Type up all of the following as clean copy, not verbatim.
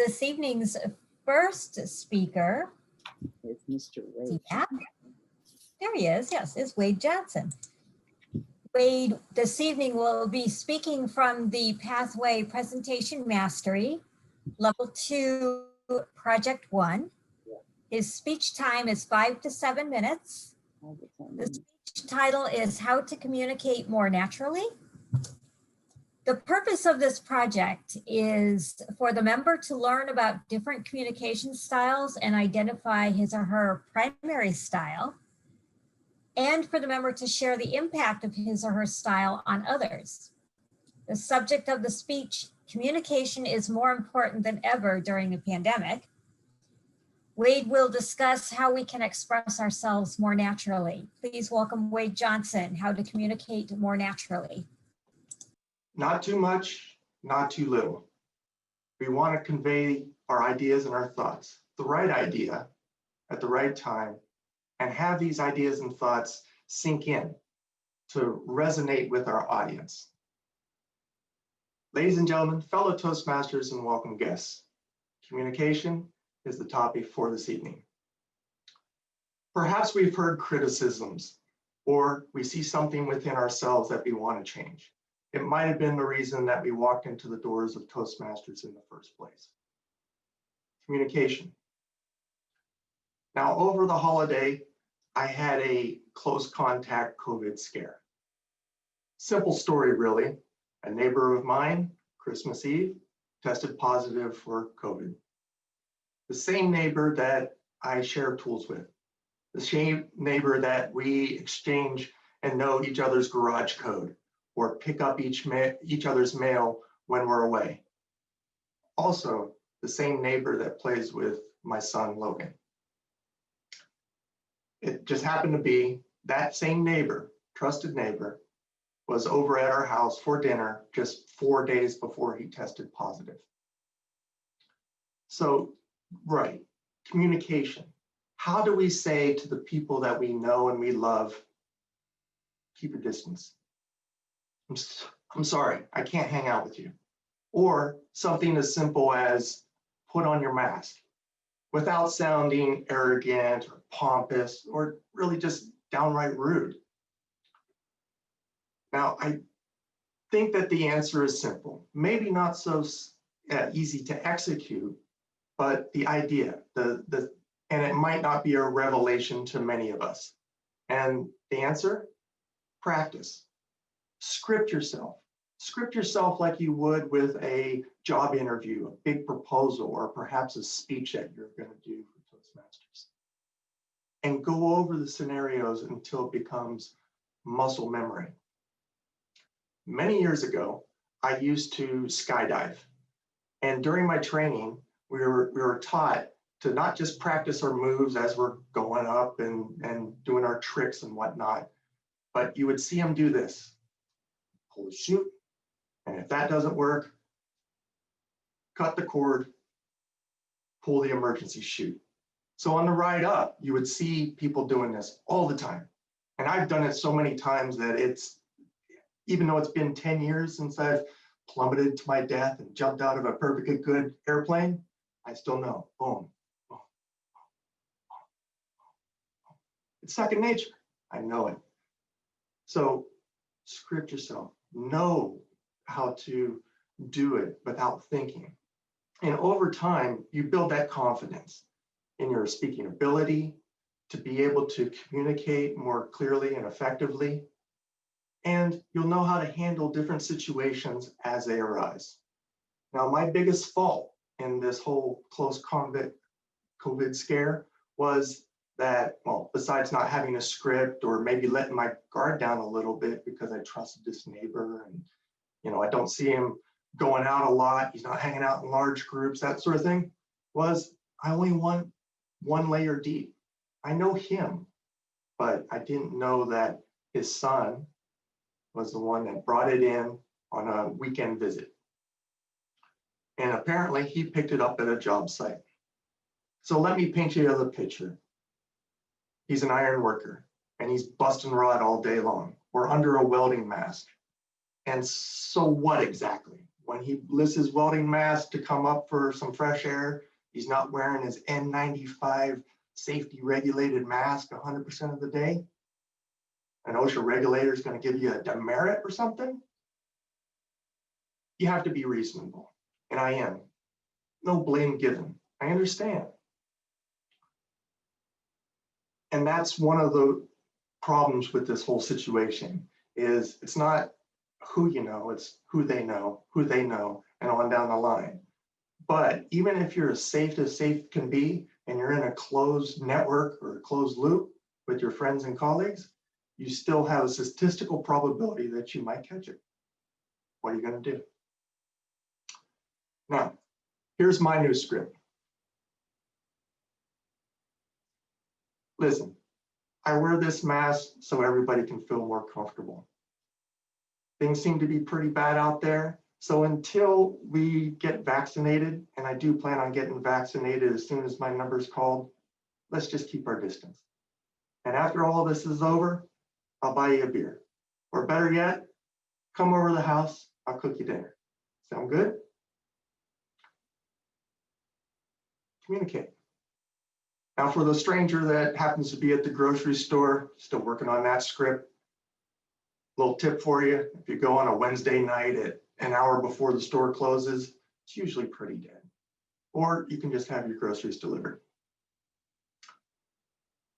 This evening's first speaker It's Mr. Wade. Yeah, there he is. Yes, is Wade Johnson. Wade this evening will be speaking from the Pathway Presentation Mastery, Level 2, Project 1. His speech time is 5 to 7 minutes. The speech title is How to Communicate More Naturally. The purpose of this project is for the member to learn about different communication styles and identify his or her primary style, and for the member to share the impact of his or her style on others. The subject of the speech, communication is more important than ever during the pandemic. Wade will discuss how we can express ourselves more naturally. Please welcome Wade Johnson, How to Communicate More Naturally. Not too much, not too little. We want to convey our ideas and our thoughts, the right idea at the right time, and have these ideas and thoughts sink in to resonate with our audience. Ladies and gentlemen, fellow Toastmasters and welcome guests, communication is the topic for this evening. Perhaps we've heard criticisms or we see something within ourselves that we want to change. It might have been the reason that we walked into the doors of Toastmasters in the first place. Communication. Now, over the holiday, I had a close contact COVID scare. Simple story, really. A neighbor of mine, Christmas Eve, tested positive for COVID. The same neighbor that I share tools with, the same neighbor that we exchange and know each other's garage code or pick up each other's mail when we're away. Also, the same neighbor that plays with my son, Logan. It just happened to be that same neighbor, trusted neighbor, was over at our house for dinner just 4 days before he tested positive. So, right, communication. How do we say to the people that we know and we love, keep your distance? I'm sorry, I can't hang out with you. Or something as simple as put on your mask without sounding arrogant or pompous or really just downright rude. Now, I think that the answer is simple, maybe not so easy to execute, but the idea, and it might not be a revelation to many of us. And the answer, practice. Script yourself. Script yourself like you would with a job interview, a big proposal, or perhaps a speech that you're going to do for Toastmasters. And go over the scenarios until it becomes muscle memory. Many years ago, I used to skydive. And during my training, we were taught to not just practice our moves as we're going up and doing our tricks and whatnot, but you would see them do this. Pull the chute, and if that doesn't work, cut the cord, pull the emergency chute. So on the ride up, you would see people doing this all the time. And I've done it so many times that even though it's been 10 years since I've plummeted to my death and jumped out of a perfectly good airplane, I still know, boom, boom, boom, boom. It's second nature, I know it. So script yourself, know how to do it without thinking. And over time, you build that confidence in your speaking ability to be able to communicate more clearly and effectively. And you'll know how to handle different situations as they arise. Now, my biggest fault in this whole close COVID scare was that, well, besides not having a script or maybe letting my guard down a little bit because I trusted this neighbor and, I don't see him going out a lot, he's not hanging out in large groups, that sort of thing, was I only went one layer deep. I know him, but I didn't know that his son was the one that brought it in on a weekend visit. And apparently he picked it up at a job site. So let me paint you another picture. He's an iron worker and he's busting rod all day long or under a welding mask. And so what exactly? when he lifts his welding mask to come up for some fresh air, he's not wearing his N95 safety regulated mask 100% of the day. An OSHA regulator is going to give you a demerit or something. You have to be reasonable, and I am. No blame given. I understand. And that's one of the problems with this whole situation is it's not who you know, it's who they know, and on down the line. But even if you're as safe can be, and you're in a closed network or a closed loop with your friends and colleagues, you still have a statistical probability that you might catch it. What are you going to do? Now, here's my new script. Listen, I wear this mask so everybody can feel more comfortable. Things seem to be pretty bad out there. So until we get vaccinated, and I do plan on getting vaccinated as soon as my number's called, let's just keep our distance. And after all this is over, I'll buy you a beer. Or better yet, come over to the house, I'll cook you dinner. Sound good? Communicate. Now for the stranger that happens to be at the grocery store, still working on that script, little tip for you, if you go on a Wednesday night at an hour before the store closes, it's usually pretty dead. Or you can just have your groceries delivered.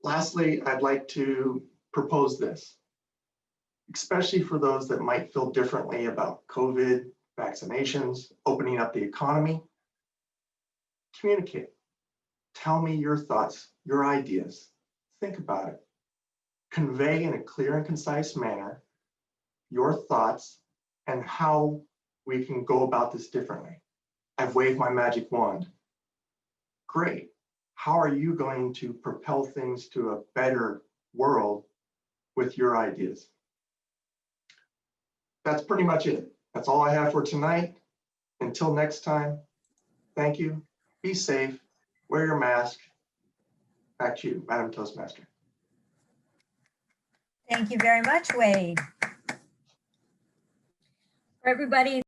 Lastly, I'd like to propose this, especially for those that might feel differently about COVID, vaccinations, opening up the economy. Communicate. Tell me your thoughts, your ideas. Think about it. Convey in a clear and concise manner your thoughts and how we can go about this differently. I've waved my magic wand. Great. How are you going to propel things to a better world with your ideas? That's pretty much it. That's all I have for tonight. Until next time, thank you. Be safe. Wear your mask. Back to you, Madam Toastmaster. Thank you very much, Wade. For everybody